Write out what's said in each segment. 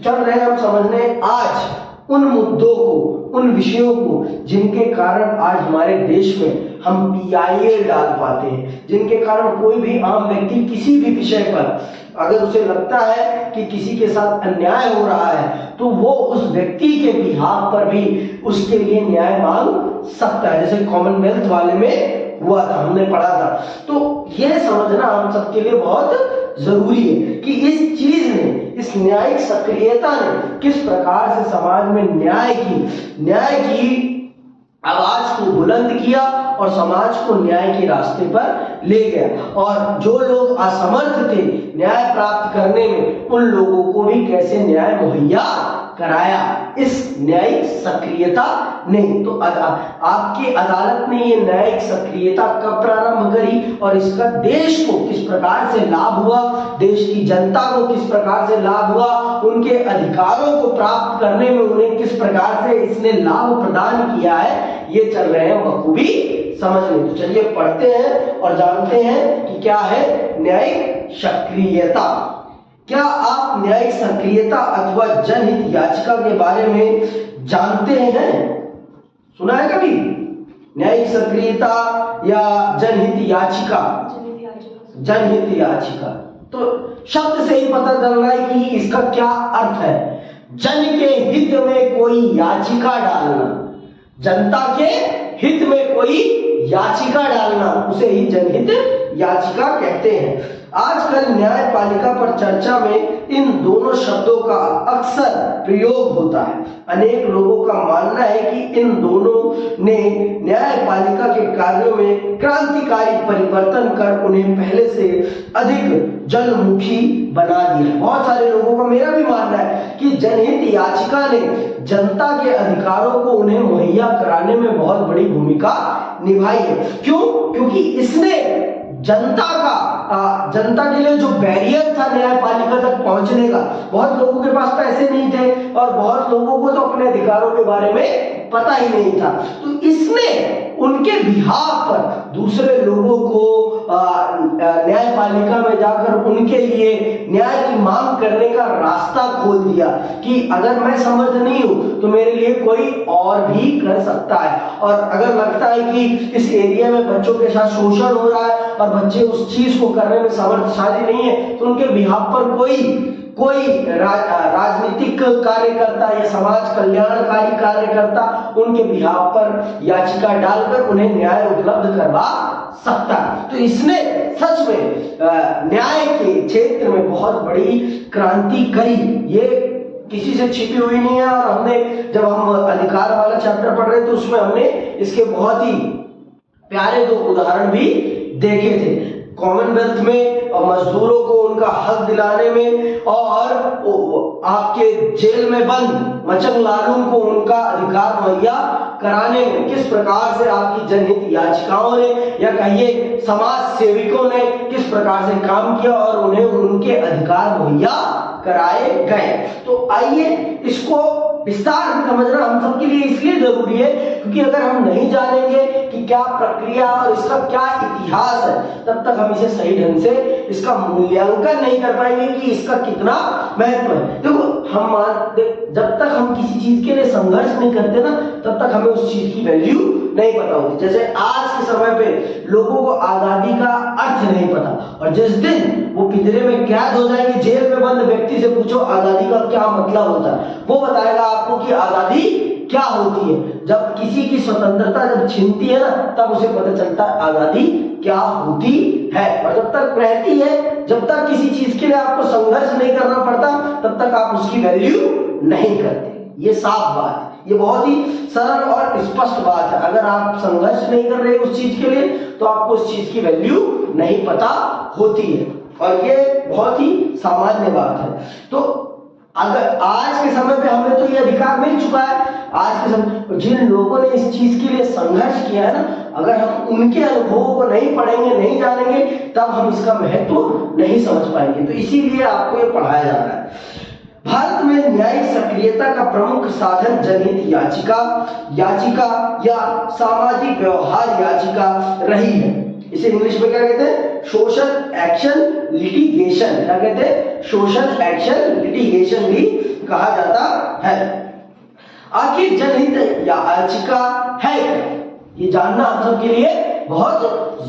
चल रहे हैं हम समझने आज उन मुद्दों को, उन विषयों को जिनके कारण आज हमारे देश में हम PIL डाल पाते हैं, जिनके कारण कोई भी आम व्यक्ति किसी भी विषय पर अगर उसे लगता है कि किसी के साथ अन्याय हो रहा है तो वो उस व्यक्ति के बिहाफ पर भी उसके लिए न्याय मांग सकता है, जैसे कॉमनवेल्थ वाले में हुआ था, हमने पढ़ा था। तो यह समझना हम सबके लिए बहुत जरूरी है कि इस चीज ने, इस न्यायिक सक्रियता ने किस प्रकार से समाज में न्याय की आवाज को बुलंद किया और समाज को न्याय के रास्ते पर ले गया, और जो लोग असमर्थ थे न्याय प्राप्त करने में उन लोगों को भी कैसे न्याय मुहैया कराया इस न्यायिक सक्रियता ने। तो आपकी अदालत ने ये न्यायिक सक्रियता कब प्रारंभ करी और इसका देश को किस प्रकार से लाभ हुआ, देश की जनता को किस प्रकार से लाभ हुआ, उनके अधिकारों को प्राप्त करने में उन्हें किस प्रकार से इसने लाभ प्रदान किया है, ये चल रहे हैं बखूबी समझने। तो चलिए पढ़ते हैं और जानते हैं कि क्या है न्यायिक सक्रियता। क्या आप न्यायिक सक्रियता अथवा जनहित याचिका के बारे में जानते हैं? सुना है कभी न्यायिक सक्रियता या जनहित याचिका? जनहित याचिका तो शब्द से ही पता चल रहा है कि इसका क्या अर्थ है। जन के हित में कोई याचिका डालना, जनता के हित में कोई याचिका डालना, उसे ही जनहित याचिका कहते हैं। आजकल न्यायपालिका पर चर्चा में इन दोनों शब्दों का अक्सर प्रयोग होता है। अनेक लोगों का मानना है कि इन दोनों ने न्यायपालिका के कार्यों में क्रांतिकारी परिवर्तन कर उन्हें पहले से अधिक जनमुखी बना दिया। बहुत सारे लोगों का, मेरा भी मानना है कि जनहित याचिका ने जनता के अधिकारों को उन्हें मुहैया कराने में बहुत बड़ी भूमिका निभाई है। क्यों? क्योंकि इसने जनता के लिए जो बैरियर था न्यायपालिका तक पहुंचने का, बहुत लोगों के पास पैसे नहीं थे और बहुत लोगों को तो अपने अधिकारों के बारे में पता ही नहीं था, तो इसने उनके बिहाफ पर दूसरे लोगों को न्यायपालिका में जाकर उनके लिए न्याय की मांग करने का रास्ता खोल दिया कि अगर मैं समर्थ नहीं हूं तो मेरे लिए कोई और भी कर सकता है। और अगर लगता है कि इस एरिया में बच्चों के साथ शोषण हो रहा है और बच्चे उस चीज को करने में समर्थशाली नहीं है तो उनके बिहाफ पर कोई राजनीतिक कार्यकर्ता या समाज कल्याणकारी कार्यकर्ता उनके बिहाफ पर याचिका डालकर उन्हें न्याय उपलब्ध करवा सकता है। तो इसने सच में न्याय के क्षेत्र में बहुत बड़ी क्रांति करी, ये किसी से छिपी हुई नहीं है। और हमने जब हम अधिकार वाला चैप्टर पढ़ रहे थे उसमें हमने इसके बहुत ही प्यारे दो उदाहरण भी देखे थे। कॉमनवेल्थ में मजदूरों को उनका हक दिलाने में और आपके जेल में बंद मचंग लालूम को उनका अधिकार मुहैया कराने में किस प्रकार से आपकी जनहित याचिकाओं ने या कहिए समाज सेविकों ने किस प्रकार से काम किया और उन्हें उनके अधिकार मुहैया कराए गए। तो आइए इसको विस्तार से समझना हम सबके लिए इसलिए जरूरी है क्योंकि अगर हम नहीं जानेंगे कि क्या प्रक्रिया और इसका क्या इतिहास है तब तक हम इसे सही ढंग से इसका मूल्यांकन नहीं कर पाएंगे कि इसका कितना महत्व है। देखो जब तक हम किसी चीज के लिए संघर्ष नहीं करते ना तब तक हमें उस चीज की वैल्यू नहीं पता होती। जैसे आज के समय पे लोगों को आजादी का अर्थ नहीं पता और जिस दिन वो पिंजरे में कैद हो जाएंगे, जेल में बंद व्यक्ति से पूछो आजादी का क्या मतलब होता है, वो बताएगा आपको कि आजादी क्या होती है। जब किसी की स्वतंत्रता जब छीनती है ना तब उसे पता चलता है आजादी क्या होती है। और जब तक रहती है, जब तक किसी चीज के लिए आपको संघर्ष नहीं करना पड़ता तब तक आप उसकी वैल्यू नहीं करते। ये साफ बात है, ये बहुत ही सरल और स्पष्ट बात है। अगर आप संघर्ष नहीं कर रहे उस चीज के लिए तो आपको उस चीज की वैल्यू नहीं पता होती है और ये बहुत ही सामान्य बात है। तो अगर आज के समय पे हमें तो ये अधिकार मिल चुका है, आज के समय जिन लोगों ने इस चीज के लिए संघर्ष किया है ना, अगर हम उनके अनुभवों को नहीं पढ़ेंगे, नहीं जानेंगे तब हम इसका महत्व नहीं समझ पाएंगे। तो इसीलिए आपको ये पढ़ाया जा रहा है। भारत में न्यायिक सक्रियता का प्रमुख साधन जनहित याचिका या सामाजिक व्यवहार याचिका रही है। इसे इंग्लिश में क्या कहते हैं? Social action litigation. क्या कहते हैं? सोशल एक्शन लिटिगेशन भी कहा जाता है। आखिर जनहित याचिका है क्या? ये जानना हम सब के लिए बहुत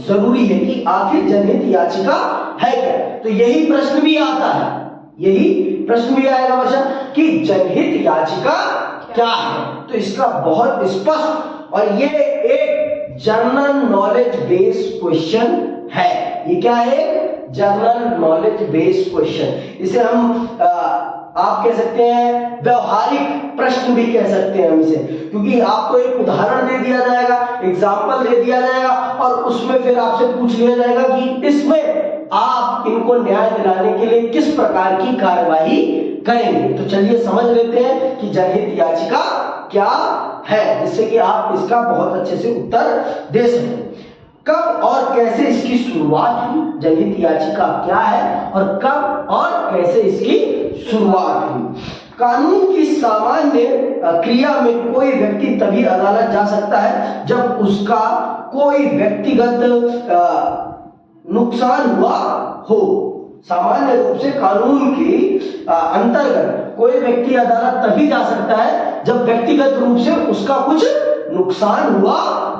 जरूरी है कि आखिर जनहित याचिका है क्या। तो यही प्रश्न भी आता है, यही प्रश्न भी आएगा बच्चा कि जनहित याचिका क्या है। तो इसका बहुत स्पष्ट और ये एक जनरल नॉलेज बेस्ड क्वेश्चन है। ये क्या है? General knowledge based question. इसे हम आप कह सकते हैं व्यवहारिक प्रश्न भी कह सकते हैं हम इसे, क्योंकि आपको एक उदाहरण दे दिया जाएगा, एग्जाम्पल दे दिया जाएगा और उसमें फिर आपसे पूछ लिया जाएगा कि इसमें आप इनको न्याय दिलाने के लिए किस प्रकार की कार्यवाही करेंगे। तो चलिए समझ लेते हैं कि जनहित याचिका क्या है, जिससे कि आप इसका बहुत अच्छे से उत्तर दे सकें। कब और कैसे इसकी शुरुआत हुई? जनहित याचिका क्या है और कब और कैसे इसकी शुरुआत हुई? कानून की सामान्य क्रिया में कोई व्यक्ति तभी अदालत जा सकता है जब उसका कोई व्यक्तिगत नुकसान हुआ हो। सामान्य रूप से कानून के अंतर्गत कोई व्यक्ति अदालत तभी जा सकता है जब व्यक्तिगत रूप से उसका कुछ नुकसान हुआ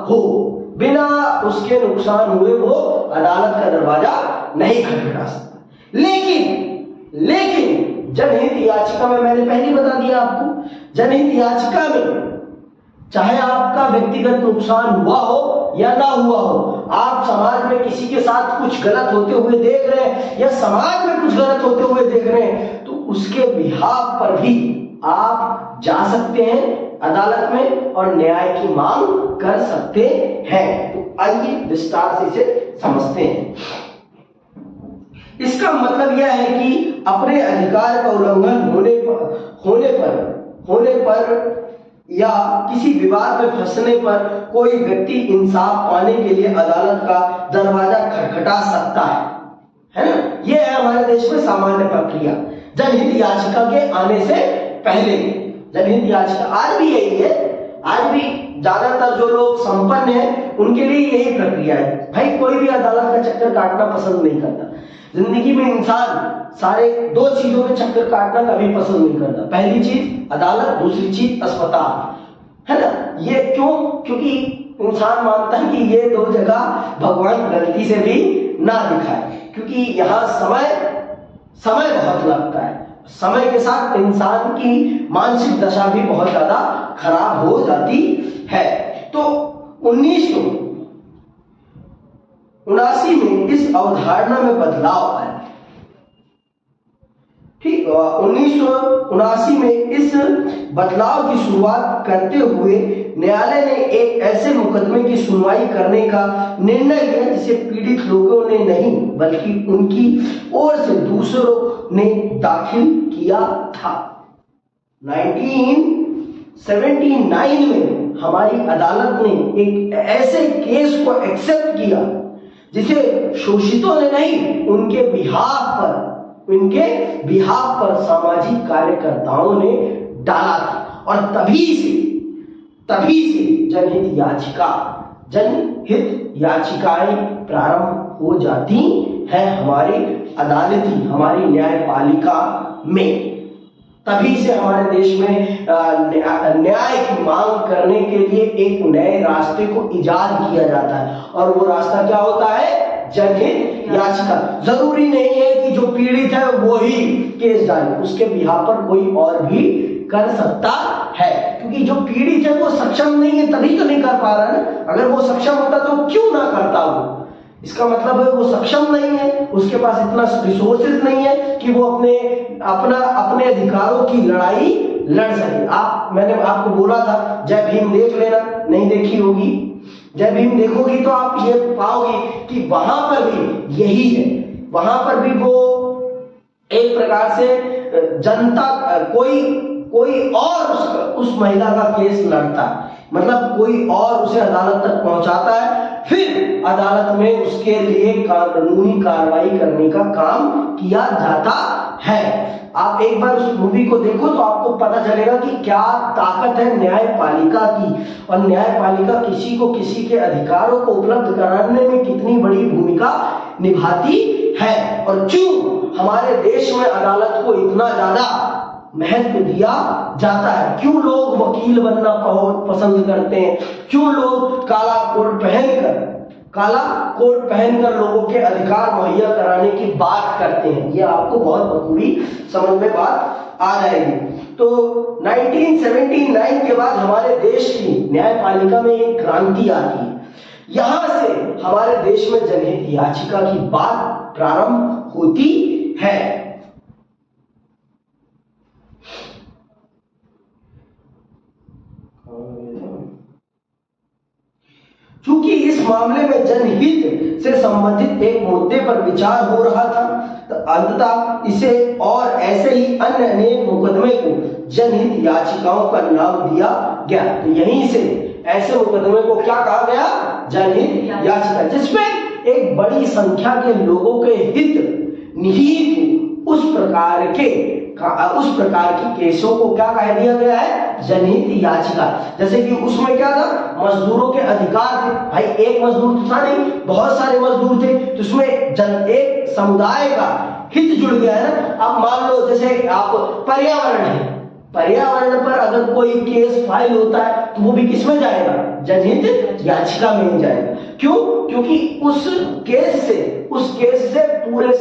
हो। बिना उसके नुकसान हुए वो अदालत का दरवाजा नहीं खटखटा सकता। लेकिन जनहित याचिका में मैंने पहले ही बता दिया आपको, जनहित याचिका में चाहे आपका व्यक्तिगत नुकसान हुआ हो या ना हुआ हो, आप समाज में किसी के साथ कुछ गलत होते हुए देख रहे हैं या समाज में कुछ गलत होते हुए देख रहे हैं, तो उसके बिहाफ पर भी आप जा सकते हैं अदालत में और न्याय की मांग कर सकते हैं। तो आइए विस्तार से इसे समझते हैं। इसका मतलब यह है कि अपने अधिकार का उल्लंघन होने पर या किसी विवाद में फंसने पर कोई व्यक्ति इंसाफ पाने के लिए अदालत का दरवाजा खटखटा सकता है ना। यह है हमारे देश में सामान्य प्रक्रिया जनहित याचिका के आने से पहले। जनहित याचिका आज भी यही है, आज भी ज्यादातर जो लोग संपन्न हैं उनके लिए यही प्रक्रिया है। भाई कोई भी अदालत का चक्कर काटना पसंद नहीं करता। जिंदगी में इंसान सारे दो चीजों में चक्कर काटना कभी पसंद नहीं करता। पहली चीज अदालत, दूसरी चीज अस्पताल, है ना। ये क्यों? क्योंकि इंसान मानता है कि ये दो जगह भगवान गलती से भी ना दिखाए, क्योंकि यहाँ समय बहुत लगता है। समय के साथ इंसान की मानसिक दशा भी बहुत ज्यादा खराब हो जाती है। तो 1979 में इस अवधारणा में बदलाव आया। ठीक, 1979 में इस बदलाव की शुरुआत करते हुए न्यायालय ने एक ऐसे मुकदमे की सुनवाई करने का निर्णय लिया जिसे पीड़ित लोगों ने नहीं बल्कि उनकी ओर से दूसरों ने दाखिल किया था। 1979 में हमारी अदालत ने एक ऐसे केस को एक्सेप्ट किया जिसे शोषितों ने नहीं, उनके बिहाफ पर सामाजिक कार्यकर्ताओं ने डाला था। और तभी से जनहित याचिकाएं प्रारंभ हो जाती हैं हमारी हमारी न्यायपालिका में। तभी से हमारे देश में न्याय की मांग करने के लिए एक नए रास्ते को इजाद किया जाता है, और वो रास्ता क्या होता है? जनहित याचिका। जरूरी नहीं है कि जो पीड़ित है वो ही केस डाले, उसके बिहाफ पर कोई और भी कर सकता है, क्योंकि जो पीड़ित है वो सक्षम नहीं है तभी तो नहीं कर पा रहा है ना। अगर वो सक्षम होता तो क्यों ना करता वो? इसका मतलब है वो सक्षम नहीं है, उसके पास इतना रिसोर्सेज नहीं है कि वो अपने अधिकारों की लड़ाई लड़ सके। मैंने आपको बोला था जय भीम देख लेना, नहीं देखी होगी। जय भीम देखोगी तो आप ये पाओगी कि वहां पर भी यही है। वहां पर भी वो एक प्रकार से जनता कोई और उस महिला का केस लड़ता है, मतलब कोई और उसे अदालत तक पहुंचाता है, फिर अदालत में उसके लिए कानूनी कार्रवाई करने का काम किया जाता है। आप एक बार उस मूवी को देखो तो आपको पता चलेगा कि क्या ताकत है न्यायपालिका की, और न्यायपालिका किसी को किसी के अधिकारों को उपलब्ध कराने में कितनी बड़ी भूमिका निभाती है, और क्यों हमारे देश में अदालत को इतना ज्यादा महत्व दिया जाता है, क्यों लोग वकील बनना बहुत पसंद करते हैं, क्यों लोग काला कोट पहनकर लोगों के अधिकार मुहैया कराने की बात करते हैं। ये आपको बहुत बखूबी समझ में बात आ जाएगी। तो 1979 के बाद हमारे देश की न्यायपालिका में एक क्रांति आती है। यहां से हमारे देश में जनहित याचिका की बात प्रारंभ होती है। चूंकि इस मामले में जनहित से संबंधित एक मुद्दे पर विचार हो रहा था, तो अंततः इसे और ऐसे ही अन्य अनेक मुकदमे को जनहित याचिकाओं का नाम दिया गया। तो यहीं से ऐसे मुकदमे को क्या कहा गया? जनहित याचिका, जिसमें एक बड़ी संख्या के लोगों के हित निहित उस प्रकार की केसों को क्या कह दिया गया है? जनहित याचिका। जैसे कि उसमें क्या था? मजदूरों के अधिकार थे। भाई एक मजदूर तो था नहीं, बहुत सारे मजदूर थे, तो उसमें एक समुदाय का हित जुड़ गया है ना। अब मान लो जैसे आप पर्यावरण है, पर्यावरण पर अगर कोई केस फाइल होता है तो वो भी किसमें जाएगा? जनहित याचिका में ही जाएगा। क्यों? क्योंकि उस केस से पूरे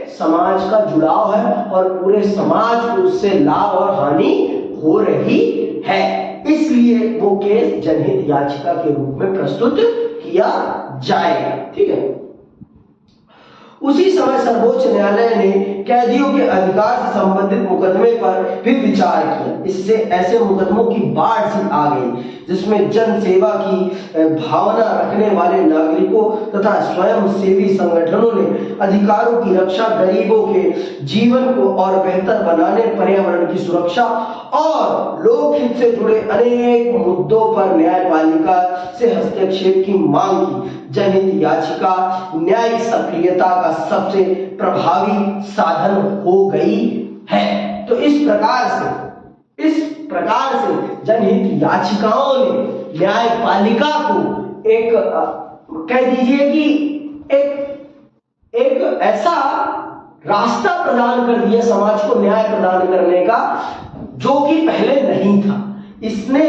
समाज का जुड़ाव है और पूरे समाज को उससे लाभ और हानि हो रही है, इसलिए वो केस जनहित याचिका के रूप में प्रस्तुत किया जाएगा। ठीक है। उसी समय सर्वोच्च न्यायालय ने कैदियों के अधिकार से संबंधित मुकदमे पर भी विचार किया। इससे ऐसे मुकदमों की बाढ़ सी आ गई जिसमें जन सेवा की भावना रखने वाले नागरिकों तथा स्वयं सेवी संगठनों ने अधिकारों की रक्षा, गरीबों के जीवन को और बेहतर बनाने, पर्यावरण की सुरक्षा और लोकहित से जुड़े अनेक मुद्दों पर न्यायपालिका से हस्तक्षेप की मांग की। जनहित याचिका न्यायिक सक्रियता का सबसे प्रभावी साधन हो गई है। तो इस प्रकार से जनहित याचिकाओं ने न्यायपालिका को एक कह दीजिए कि एक ऐसा रास्ता प्रदान कर दिया समाज को न्याय प्रदान करने का, जो कि पहले नहीं था। इसने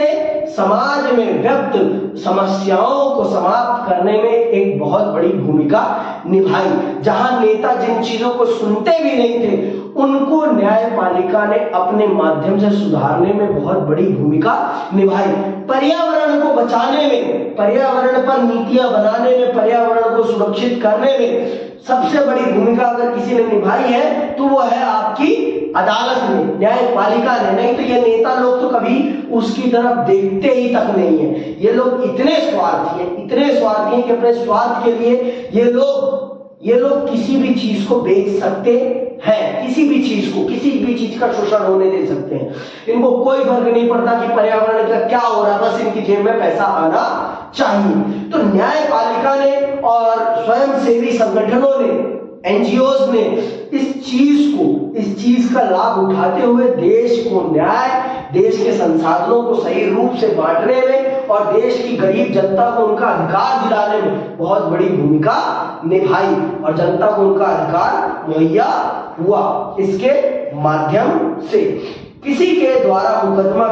समाज में व्यक्त समस्याओं को समाप्त करने में एक बहुत बड़ी भूमिका निभाई। जहां नेता जिन चीजों को सुनते भी नहीं थे, उनको न्यायपालिका ने अपने माध्यम से सुधारने में बहुत बड़ी भूमिका निभाई। पर्यावरण को बचाने में, पर्यावरण पर नीतियां बनाने में, पर्यावरण को सुरक्षित करने में सबसे बड़ी भूमिका अगर किसी ने निभाई है तो वो है आपकी अदालत ने, न्यायपालिका ने। नहीं तो ये नेता लोग तो कभी उसकी तरफ देखते ही तक नहीं है। ये लोग इतने स्वार्थी हैं कि अपने स्वार्थ के लिए ये लोग किसी भी चीज को बेच सकते हैं, किसी भी चीज का शोषण होने दे सकते हैं। इनको कोई फर्क नहीं पड़ता कि पर्यावरण का क्या हो रहा है, बस इनकी जेब में पैसा आना चाहिए। तो न्यायपालिका ने और स्वयं सेवी संगठनों ने, एनजीओज ने इस चीज का लाभ उठाते हुए देश को न्याय, देश के संसाधनों को सही रूप से बांटने में और देश की गरीब जनता को उनका अधिकार दिलाने में बहुत बड़ी भूमिका निभाई और जनता को उनका अधिकार मुहैया हुआ। इसके माध्यम से किसी के द्वारा मुकदमा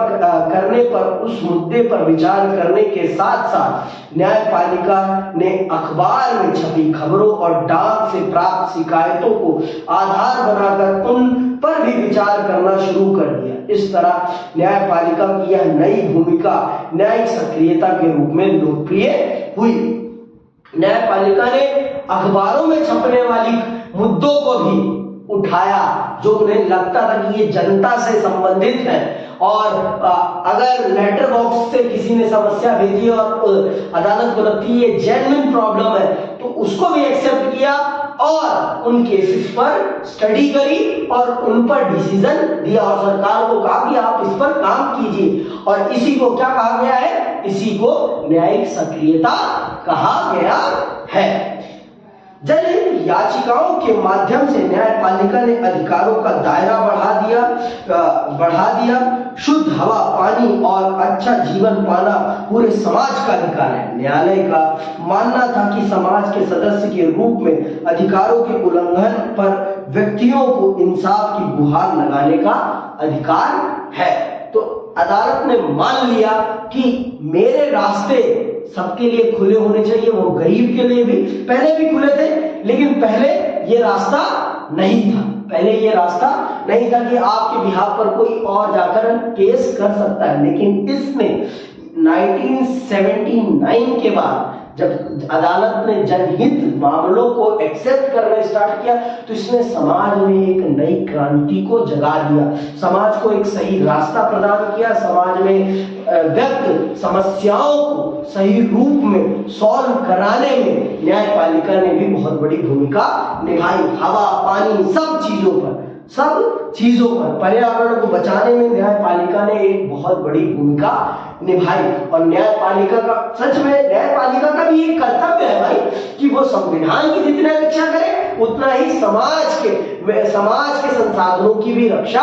करने पर उस मुद्दे पर विचार करने के साथ साथ न्यायपालिका ने अखबार में छपी खबरों और डाक से प्राप्त शिकायतों को आधार बनाकर उन पर भी विचार करना शुरू कर दिया। इस तरह न्यायपालिका की यह नई भूमिका न्यायिक सक्रियता के रूप में लोकप्रिय हुई। न्यायपालिका ने अखबारों में छपने वाली मुद्दों को भी उठाया जो उन्हें लगता था कि ये जनता से संबंधित है, और अगर लेटर बॉक्स से किसी ने समस्या भेजी और अदालत को लगती है ये जेन्युइन प्रॉब्लम है, तो उसको भी एक्सेप्ट किया और उन केसेस पर स्टडी करी और उन पर डिसीजन दिया और सरकार को कहा कि आप इस पर काम कीजिए। और इसी को क्या कहा गया है? इसी को न्यायिक सक्रियता कहा गया है। जनहित याचिकाओं के माध्यम से न्यायपालिका ने अधिकारों का दायरा बढ़ा दिया। शुद्ध हवा, पानी और अच्छा जीवन पाना पूरे समाज का अधिकार है। न्यायालय का मानना था कि समाज के सदस्य के रूप में अधिकारों के उल्लंघन पर व्यक्तियों को इंसाफ की गुहार लगाने का अधिकार है। तो अदालत ने मान लिया कि मेरे रास्ते सबके लिए खुले होने चाहिए, वो गरीब के लिए भी पहले भी खुले थे, लेकिन पहले ये रास्ता नहीं था। पहले ये रास्ता नहीं था कि आपके बिहाफ पर कोई और जाकर केस कर सकता है। लेकिन इसने 1979 के बाद जब अदालत ने जनहित मामलों को एक्सेप्ट करना स्टार्ट किया, तो इसने समाज में एक नई क्रांति को जगा दिया, समाज को एक सही रास्ता प्रदान किया। समाज में व्यक्त समस्याओं को सही रूप में सॉल्व कराने में न्यायपालिका ने भी बहुत बड़ी भूमिका निभाई। हवा, पानी, सब चीजों पर पर्यावरण को बचाने में न्यायपालिका ने एक बहुत बड़ी भूमिका निभाई। और न्यायपालिका का सच में न्यायपालिका का भी एक कर्तव्य है भाई कि वो संविधान की जितनी रक्षा करे उतना ही समाज के संसाधनों की भी रक्षा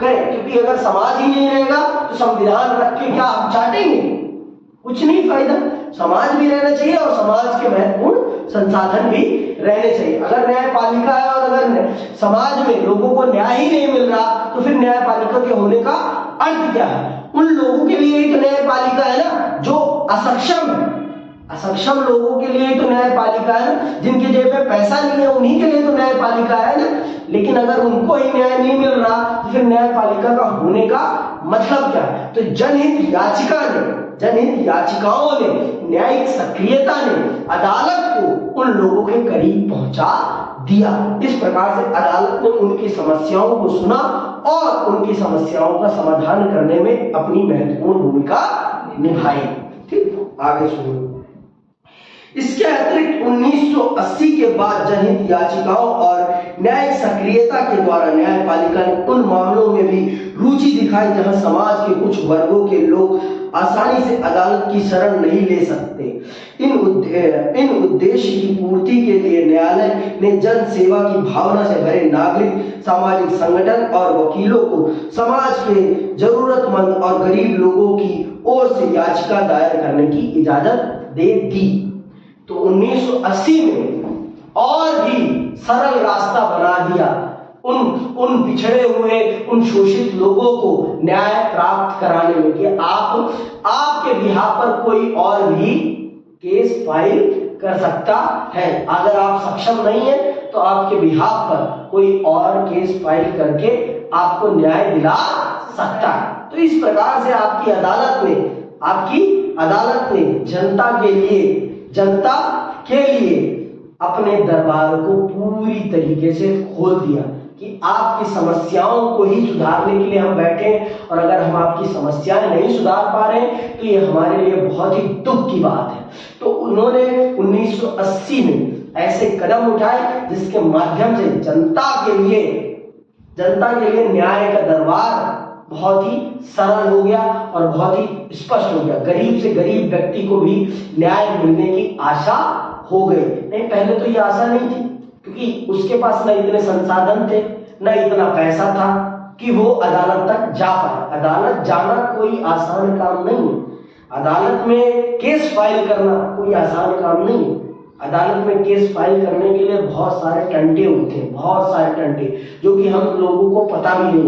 करे। क्योंकि अगर समाज ही नहीं रहेगा तो संविधान रख के क्या हम चाटेंगे? कुछ नहीं फायदा। समाज भी रहना चाहिए और समाज के महत्वपूर्ण संसाधन भी रहने चाहिए। अगर न्यायपालिका है और अगर समाज में लोगों को न्याय ही नहीं मिल रहा तो फिर न्यायपालिका के होने का अर्थ क्या है? उन लोगों के लिए तो न्यायपालिका है ना जो असक्षम है, असक्षम लोगों के लिए तो न्यायपालिका है, जिनके जेब में पैसा नहीं है उन्हीं के लिए तो न्यायपालिका है ना। लेकिन अगर उनको ही न्याय नहीं मिल रहा तो फिर न्यायपालिका का होने का मतलब क्या है? तो जनहित याचिकाओं ने, न्यायिक सक्रियता ने अदालत को उन लोगों के करीब पहुंचा दिया। इस प्रकार से अदालत ने उनकी समस्याओं को सुना और उनकी समस्याओं का समाधान करने में अपनी महत्वपूर्ण भूमिका निभाई। ठीक, आगे सुनो। इसके अतिरिक्त 1980 के बाद जनहित याचिकाओं और न्यायिक सक्रियता के द्वारा न्यायपालिका ने उन मामलों में भी रुचि दिखाई जहां समाज के कुछ वर्गों के लोग आसानी से अदालत की शरण नहीं ले सकते। इन उद्देश्य की पूर्ति के लिए न्यायालय ने जन सेवा की भावना से भरे नागरिक, सामाजिक संगठन और वकीलों को समाज के जरूरतमंद और गरीब लोगों की ओर से याचिका दायर करने की इजाजत दे दी। तो 1980 में और भी सरल रास्ता बना दिया उन पिछड़े हुए, उन शोषित लोगों को न्याय प्राप्त कराने में कि आपके बिहाफ पर कोई और भी केस फाइल कर सकता है। अगर आप सक्षम नहीं है तो आपके बिहाफ पर कोई और केस फाइल करके आपको न्याय दिला सकता है। तो इस प्रकार से आपकी अदालत ने जनता के लिए अपने दरबार को पूरी तरीके से खोल दिया कि आपकी समस्याओं को ही सुधारने के लिए हम बैठे हैं, और अगर हम आपकी समस्याएं नहीं सुधार पा रहे हैं तो ये हमारे लिए बहुत ही दुख की बात है। तो उन्होंने 1980 में ऐसे कदम उठाए जिसके माध्यम से जनता के लिए न्याय का दरबार बहुत ही सरल हो गया और बहुत ही स्पष्ट हो गया। गरीब से गरीब व्यक्ति को भी न्याय मिलने की आशा हो गई। नहीं, पहले तो ये आशा नहीं थी क्योंकि उसके पास न इतने संसाधन थे, न इतना पैसा था कि वो अदालत तक जा पाए। अदालत जाना कोई आसान काम नहीं है। अदालत में केस फाइल करना कोई आसान काम नहीं है। अदालत में केस फाइल करने के लिए बहुत सारे टंटे होते हैं, बहुत सारे टंटे, जो कि हम लोगों को पता भी नहीं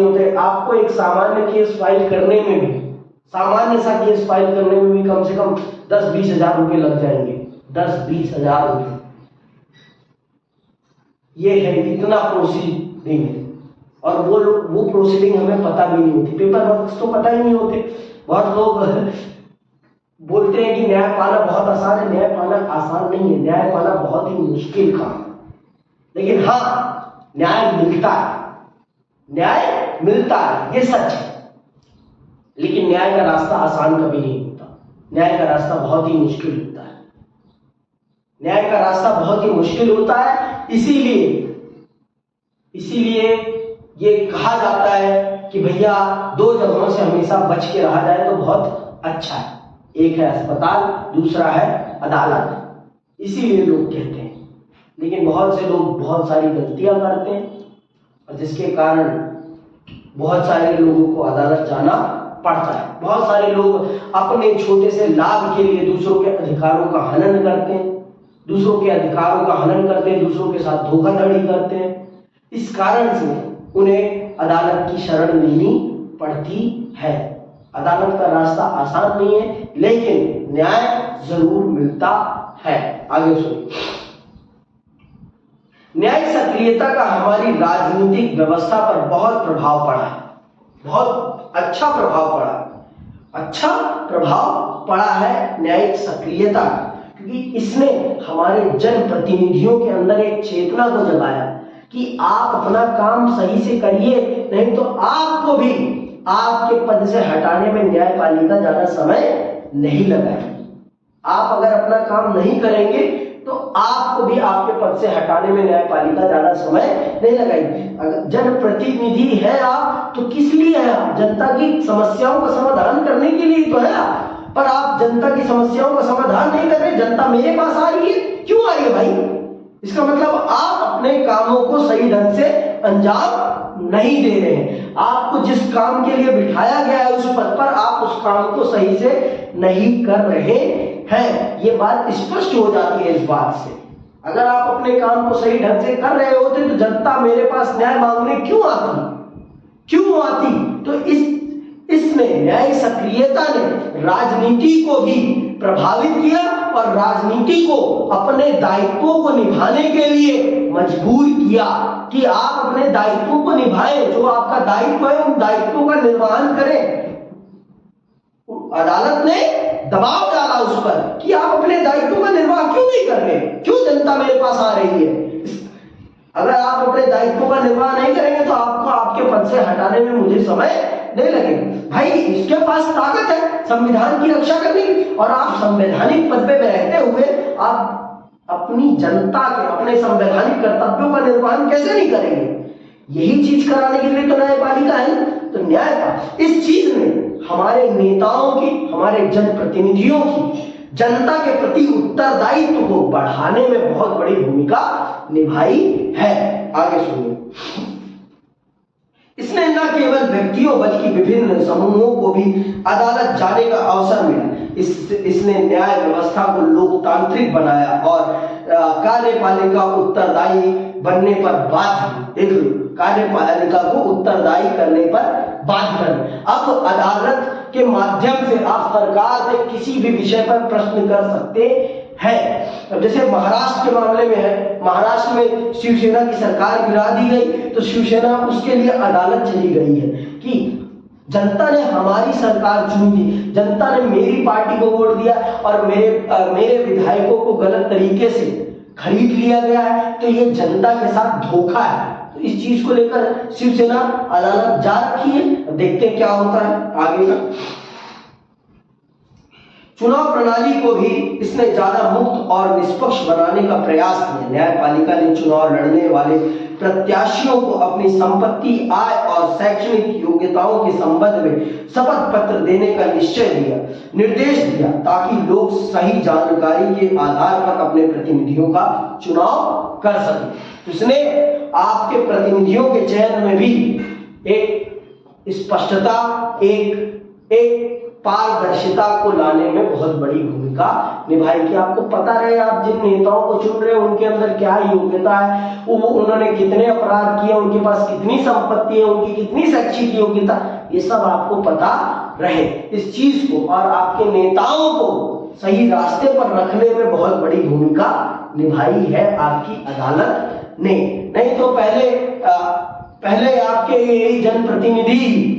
होते। आपको एक सामान्य केस फाइल करने में भी, सामान्य सा केस फाइल करने में भी कम से कम 10-20 हजार रुपए लग जाएंगे। 10-20 हजार रुपए, ये है, इतना प्रोसीडिंग है। और वो प्रोसीडिंग हमें पता भी नहीं होती, पेपर वर्क तो पता ही नहीं होते। बहुत लोग बोलते हैं कि न्याय पाना बहुत आसान है। न्याय पाना आसान नहीं है, न्याय पाना बहुत ही मुश्किल काम है। लेकिन हाँ, न्याय मिलता है, ये सच है। लेकिन न्याय का रास्ता आसान कभी नहीं होता। न्याय का रास्ता बहुत ही मुश्किल होता है। न्याय का रास्ता बहुत ही मुश्किल होता है। इसीलिए ये कहा जाता है कि भैया 2 जगहों से हमेशा बच के रहा जाए तो बहुत अच्छा है। एक है अस्पताल, दूसरा है अदालत। इसीलिए लोग कहते हैं। लेकिन बहुत से लोग बहुत सारी गलतियां करते हैं और जिसके कारण बहुत सारे लोगों को अदालत जाना पड़ता है। बहुत सारे लोग अपने छोटे से लाभ के लिए दूसरों के अधिकारों का हनन करते हैं, दूसरों के अधिकारों का हनन करते हैं, दूसरों के साथ धोखाधड़ी करते हैं। इस कारण से उन्हें अदालत की शरण लेनी पड़ती है। अदालत का रास्ता आसान नहीं है, लेकिन न्याय जरूर मिलता है। आगे सुनिए। न्यायिक सक्रियता का हमारी राजनीतिक व्यवस्था पर बहुत प्रभाव पड़ा है, बहुत अच्छा प्रभाव पड़ा है न्यायिक सक्रियता, क्योंकि इसने हमारे जनप्रतिनिधियों के अंदर एक चेतना को जगाया कि आप अपना काम सही से करिए, नहीं तो आपको भी आपके पद से हटाने में न्यायपालिका ज्यादा समय नहीं लगाएगी। आप अगर अपना काम नहीं करेंगे तो आपको भी आपके पद से हटाने में न्यायपालिका ज्यादा समय नहीं लगाएगी। अगर जनप्रतिनिधि है आप तो किस लिए है? आप जनता की समस्याओं का समाधान करने के लिए तो है आप, पर आप जनता की समस्याओं का समाधान नहीं कर रहे। जनता मेरे पास आ रही है, क्यों आ रही है भाई? इसका मतलब आप अपने कामों को सही ढंग से अंजाम नहीं दे रहे हैं। आपको जिस काम के लिए बिठाया गया है उस पद पर आप उस काम को सही से नहीं कर रहे हैं। ये बात स्पष्ट हो जाती है इस बात से। अगर आप अपने काम को सही ढंग से कर रहे होते तो जनता मेरे पास न्याय मांगने क्यों आती? तो इसने न्यायिक सक्रियता ने राजनीति को भी प्रभावित किया और राजनीति को अपने दायित्वों को निभाने के लिए मजबूर किया कि आप अपने दायित्वों को निभाएं। जो आपका दायित्व है उन दायित्वों का निर्वहन करें। अदालत ने दबाव डाला उस पर कि आप अपने दायित्वों का निर्वाह क्यों नहीं कर रहे? क्यों जनता मेरे पास आ रही है? अगर आप अपने दायित्वों का निर्वाह नहीं करेंगे तो आपको आपके पद से हटाने में मुझे समय नहीं लगेगा। भाई इसके पास ताकत है संविधान की रक्षा करने की, और आप संवैधानिक पद पे रहते हुए आप अपनी जनता के अपने संवैधानिक कर्तव्यों का निर्वहन कैसे नहीं करेंगे? यही चीज कराने के लिए तो न्यायपालिका है। तो न्यायपालिका इस चीज में हमारे नेताओं की, हमारे जनप्रतिनिधियों की जनता के प्रति उत्तरदायित्व को बढ़ाने में बहुत बड़ी भूमिका निभाई है। आगे सुनिए। इसने न केवल व्यक्तियों बल्कि विभिन्न समूहों को भी अदालत जाने का अवसर मिला। इसने न्याय व्यवस्था को लोकतांत्रिक बनाया और कार्यपालिका उत्तरदायी बनने पर बाध्य, देख लो, कार्यपालिका को उत्तरदायी करने पर बाध्य करने। अब अदालत के माध्यम से आप सरकार से किसी भी विषय पर प्रश्न कर सकते हैं। अब जैसे महाराष्ट्र के मामले में है, महाराष्ट्र में शिवसेना की सरकार गिरा दी गई तो शिवसेना उसके लिए अदालत चली गई है कि जनता ने हमारी सरकार चुनी थी, जनता ने मेरी पार्टी को वोट दिया और मेरे विधायकों को गलत तरीके से खरीद लिया गया है, तो ये जनता के साथ धोखा है। तो इस चीज को लेकर शिवसेना अदालत जा रखी है। देखते हैं क्या होता है आगे का। चुनाव प्रणाली को भी इसने ज्यादा मुक्त और निष्पक्ष बनाने का प्रयास किया। न्यायपालिका ने चुनाव लड़ने वाले प्रत्याशियों को अपनी संपत्ति, आय और शैक्षणिक योग्यताओं के संबंध में शपथ पत्र देने का निर्देश दिया ताकि लोग सही जानकारी के आधार पर अपने प्रतिनिधियों का चुनाव कर सकें। इसने आपके प्रतिनिधियों के चयन में भी एक स्पष्टता, एक पारदर्शिता को लाने में बहुत बड़ी भूमिका निभाई कि आपको पता रहे आप जिन नेताओं को चुन रहे हैं उनके अंदर क्या योग्यता है, वो उन्होंने कितने अपराध किए, उनके पास कितनी संपत्ति है, उनकी कितनी शैक्षिक योग्यता, ये सब आपको पता रहे। इस चीज को और आपके नेताओं को सही रास्ते पर रखने में बहुत बड़ी भूमिका निभाई है आपकी अदालत ने। नहीं तो पहले आपके यही जनप्रतिनिधि,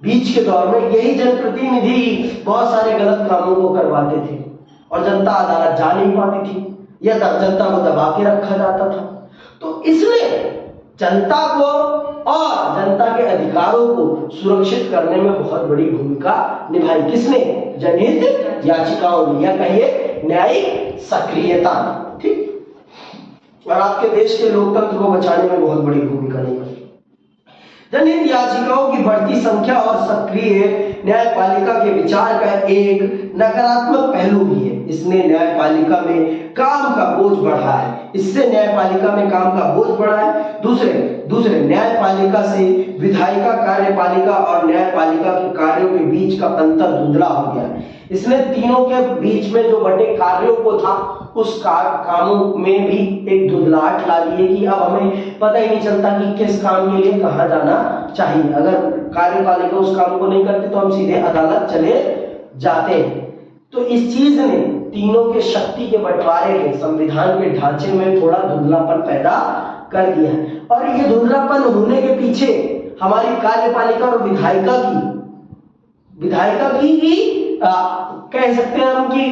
बीच के दौर में यही जनप्रतिनिधि बहुत सारे गलत कामों को करवाते थे और जनता अदालत जा नहीं पाती थी या जनता को दबा के रखा जाता था। तो इसने जनता को और जनता के अधिकारों को सुरक्षित करने में बहुत बड़ी भूमिका निभाई। किसने? जनहित याचिकाओं ने, या कहिए न्यायिक सक्रियता। ठीक, और आपके देश के लोकतंत्र को बचाने में बहुत बड़ी भूमिका निभाई। जनहित याचिकाओं की बढ़ती संख्या और सक्रिय न्यायपालिका के विचार का एक नकारात्मक पहलू भी है। इसने न्यायपालिका में काम का बोझ बढ़ा है, इससे न्यायपालिका में काम का बोझ बढ़ा है। दूसरे न्यायपालिका से विधायिका, कार्यपालिका और न्यायपालिका के कार्यों के बीच का अंतर धुंधला हो गया है। इसने तीनों के बीच में जो बड़े कार्यों को था उस कामों में भी एक धुंधलाहट ला दी है कि अब हमें पता ही नहीं चलता कि किस काम के लिए कहाँ जाना चाहिए। अगर कार्यपालिका उस काम को नहीं करते तो हम सीधे अदालत चले जाते हैं। तो इस चीज ने तीनों के शक्ति के बंटवारे के संविधान के ढांचे में थोड़ा धुंधलापन पैदा कर दिया है। और ये धुंधलापन होने के पीछे हमारी कार्यपालिका और विधायिका की ही कह सकते हैं हम कि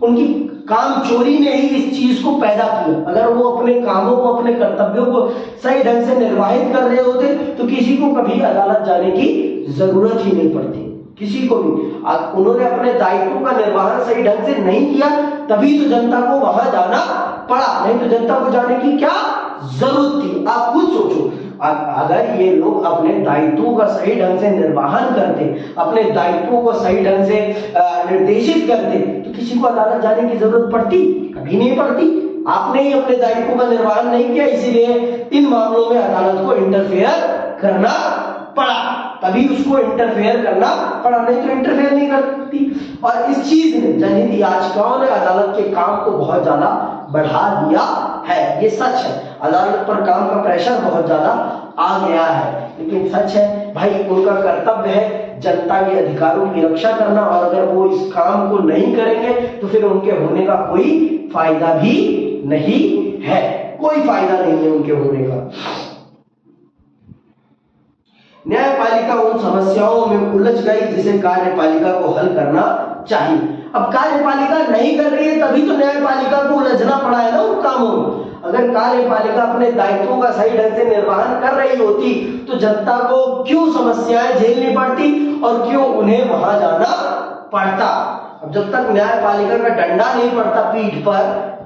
उनकी काम चोरी ने ही इस चीज को पैदा किया। अगर वो अपने कामों को, अपने कर्तव्यों को सही ढंग से निर्वाहित कर रहे होते तो किसी को कभी अदालत जाने की जरूरत ही नहीं पड़ती, किसी को भी। उन्होंने अपने दायित्वों का निर्वहन सही ढंग से नहीं किया, तभी तो जनता को वहां जाना पड़ा, नहीं तो जनता को जाने की क्या जरूरत थी। आप खुद सोचो, अगर ये लोग अपने दायित्वों का सही ढंग से निर्वहन करते, अपने दायित्वों को सही ढंग से निर्देशित करते, तो किसी को अदालत जाने की जरूरत पड़ती? कभी नहीं पड़ती। आपने ही अपने दायित्वों का निर्वहन नहीं किया, इसीलिए इन मामलों में अदालत को इंटरफेयर करना पड़ा, तभी उसको इंटरफेयर करना पड़ा, नहीं तो इंटरफेयर नहीं करती। और इस चीज ने, जनहित याचिकाओं ने अदालत के काम को बहुत ज्यादा बढ़ा दिया है। ये सच है, अदालत पर काम का प्रेशर बहुत ज्यादा आ गया है, लेकिन सच है भाई, उनका कर्तव्य है जनता के अधिकारों की रक्षा करना, और अगर वो इस काम को नहीं करेंगे तो फिर उनके होने का कोई फायदा भी नहीं है, कोई फायदा नहीं है उनके होने का। न्यायपालिका उन समस्याओं में उलझ गई जिसे कार्यपालिका को हल करना चाहिए। अब कार्यपालिका नहीं कर रही है, तभी तो न्यायपालिका को उलझना पड़ा है ना उन कामों में। अगर कार्यपालिका अपने दायित्वों का सही ढंग से निर्वहन कर रही होती तो जनता को क्यों समस्याएं झेलनी पड़ती और क्यों उन्हें वहां जाना पड़ता। अब जब तक न्यायपालिका का डंडा नहीं पड़ता पीठ पर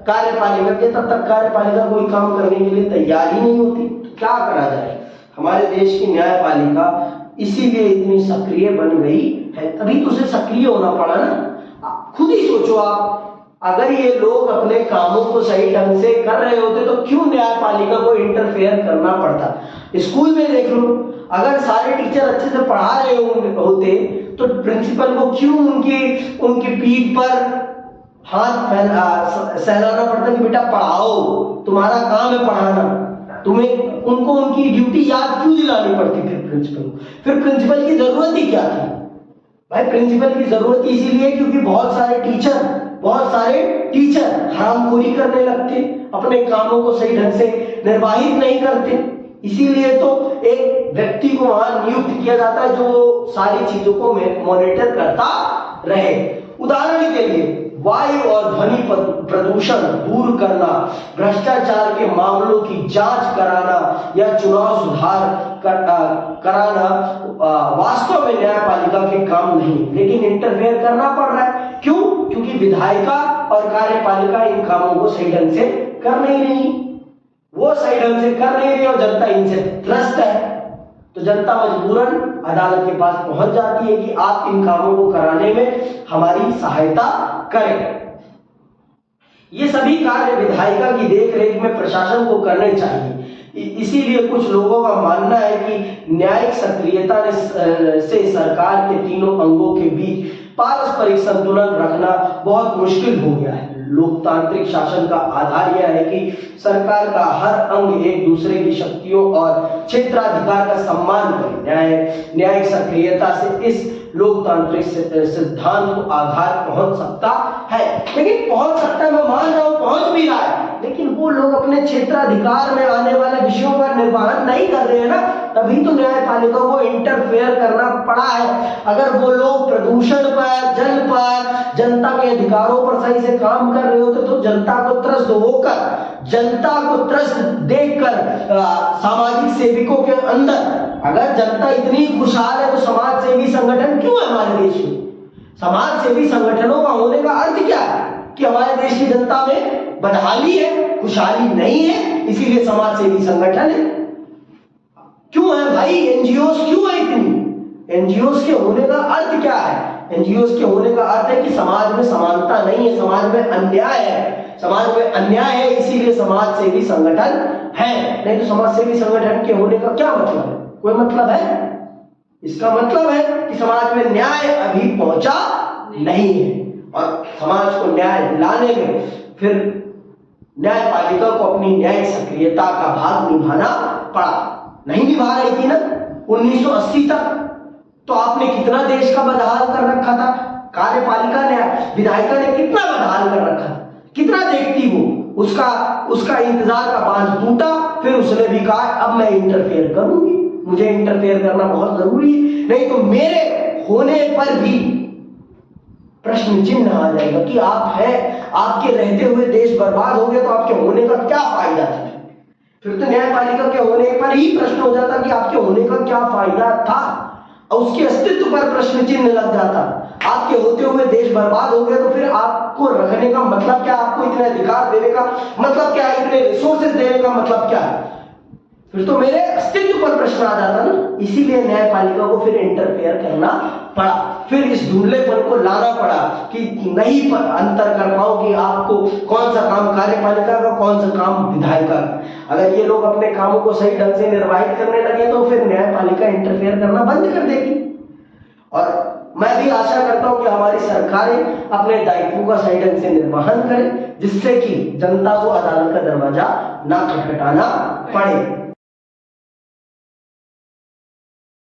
कार्यपालिका के, तब तक कार्यपालिका कोई काम करने के लिए तैयार ही नहीं होती। तो क्या करा जाए? हमारे देश की न्यायपालिका इसीलिए इतनी सक्रिय बन गई है, तभी तो उसे सक्रिय होना पड़ा ना। खुद ही सोचो आप, अगर ये लोग अपने कामों को सही ढंग से कर रहे होते तो क्यों न्यायपालिका को इंटरफेयर करना पड़ता। स्कूल में देख लो, अगर सारे टीचर अच्छे से पढ़ा रहे होते तो प्रिंसिपल को क्यों उनकी पीठ पर हाथ सहलाना पड़ता कि बेटा पढ़ाओ, तुम्हारा काम है पढ़ाना। तुम्हें उनको उनकी ड्यूटी याद क्यों दिलानी पड़ती फिर प्रिंसिपल की जरूरत ही क्या थी भाई? प्रिंसिपल की जरूरत इसीलिए क्योंकि बहुत सारे टीचर हरामखोरी करने लगते, अपने कामों को सही ढंग से निर्वाहित नहीं करते। इसीलिए तो एक व्यक्ति को वहां नियुक्त किया जाता है जो सारी चीजों को मॉनिटर करता रहे। उदाहरण के लिए वायु और ध्वनि प्रदूषण दूर करना, भ्रष्टाचार के मामलों की जांच कराना या चुनाव सुधार कराना वास्तव में न्यायपालिका के काम नहीं, लेकिन इंटरफेयर करना पड़ रहा है। क्यों? क्योंकि विधायिका और कार्यपालिका इन कामों को सही ढंग से कर नहीं रही, वो सही ढंग से कर नहीं रही और जनता इनसे त्रस्त है। तो जनता मजबूरन अदालत के पास पहुंच जाती है कि आप इन कामों को कराने में हमारी सहायता करें। ये सभी कार्य विधायिका की देखरेख में प्रशासन को करने चाहिए। इसीलिए कुछ लोगों का मानना है कि न्यायिक सक्रियता से सरकार के तीनों अंगों के बीच पारस्परिक संतुलन रखना बहुत मुश्किल हो गया है। लोकतांत्रिक शासन का आधार यह है कि सरकार का हर अंग एक दूसरे की शक्तियों और क्षेत्राधिकार का सम्मान करे। न्यायिक सक्रियता से इस लोकतांत्रिक सिद्धांत को आघात पहुंच सकता है, लेकिन पहुंच सकता है, मैं मान रहा हूं पहुंच भी रहा है, लेकिन वो लोग अपने क्षेत्राधिकार में आने वाले विषयों का निर्वहन नहीं कर रहे हैं ना, तभी तो न्यायपालिका को इंटरफेयर करना पड़ा है। अगर वो लोग प्रदूषण पर, जल पर, जनता के अधिकारों पर सही से काम कर रहे होते तो जनता को त्रस्त होकर, जनता को त्रस्त देखकर सामाजिक सेविकों के अंदर, अगर जनता इतनी खुशहाल है तो समाज सेवी संगठन क्यों है हमारे देश में? समाज सेवी संगठनों का होने का अर्थ क्या है? कि हमारे देश की जनता में बदहाली है, खुशहाली नहीं है, इसीलिए समाज सेवी संगठन है। क्यों है भाई? एनजीओ क्यों है इतनी? एनजीओ के होने का अर्थ क्या है? एनजीओ के होने का अर्थ है कि समाज में समानता नहीं है, समाज में अन्याय है, समाज में अन्याय है, इसीलिए समाज सेवी संगठन है। नहीं तो समाज सेवी संगठन के होने का क्या मतलब है? कोई मतलब है? इसका मतलब है कि समाज में न्याय अभी पहुंचा नहीं है और समाज को न्याय दिलाने में फिर न्यायपालिका को अपनी न्यायिक सक्रियता का भाग निभाना पड़ा। नहीं निभा रही थी ना 1980 तक, तो आपने कितना देश का बदहाल कर रखा था? कार्यपालिका ने, विधायिका ने कितना बदहाल कर रखा था, कितना देखती वो, उसका इंतजार का बांध टूटा, फिर उसने भी कहा अब मैं इंटरफेयर करूंगी, मुझे इंटरफेयर करना बहुत जरूरी है, नहीं तो मेरे होने पर भी प्रश्न चिन्ह आ जाएगा कि आप हैं, आपके रहते हुए देश बर्बाद हो गया तो आपके होने का क्या फायदा था? फिर तो न्यायपालिका के होने पर ही प्रश्न हो जाता कि आपके होने का क्या फायदा था, और उसके अस्तित्व पर प्रश्न चिन्ह लग जाता। आपके होते हुए देश बर्बाद हो गया तो फिर आपको रखने का मतलब क्या, आपको इतने अधिकार देने का मतलब क्या, इतने रिसोर्सेज देने का मतलब क्या है? फिर तो मेरे अस्तित्व पर प्रश्न आ जाता ना। इसीलिए न्यायपालिका को फिर इंटरफेयर करना पड़ा, फिर इस धुंधलेपन को लाना पड़ा कि नहीं अंतर कर पाओ कि आपको कौन सा काम कार्यपालिका का, कौन सा काम विधायिका का। अगर ये लोग अपने कामों को सही ढंग से निर्वाहित करने लगे तो फिर न्यायपालिका इंटरफेयर करना बंद कर देगी। और मैं भी आशा करता हूं कि हमारी सरकारें अपने दायित्वों का सही ढंग से निर्वहन करें, जिससे कि जनता को अदालत का दरवाजा ना खटखटाना पड़े।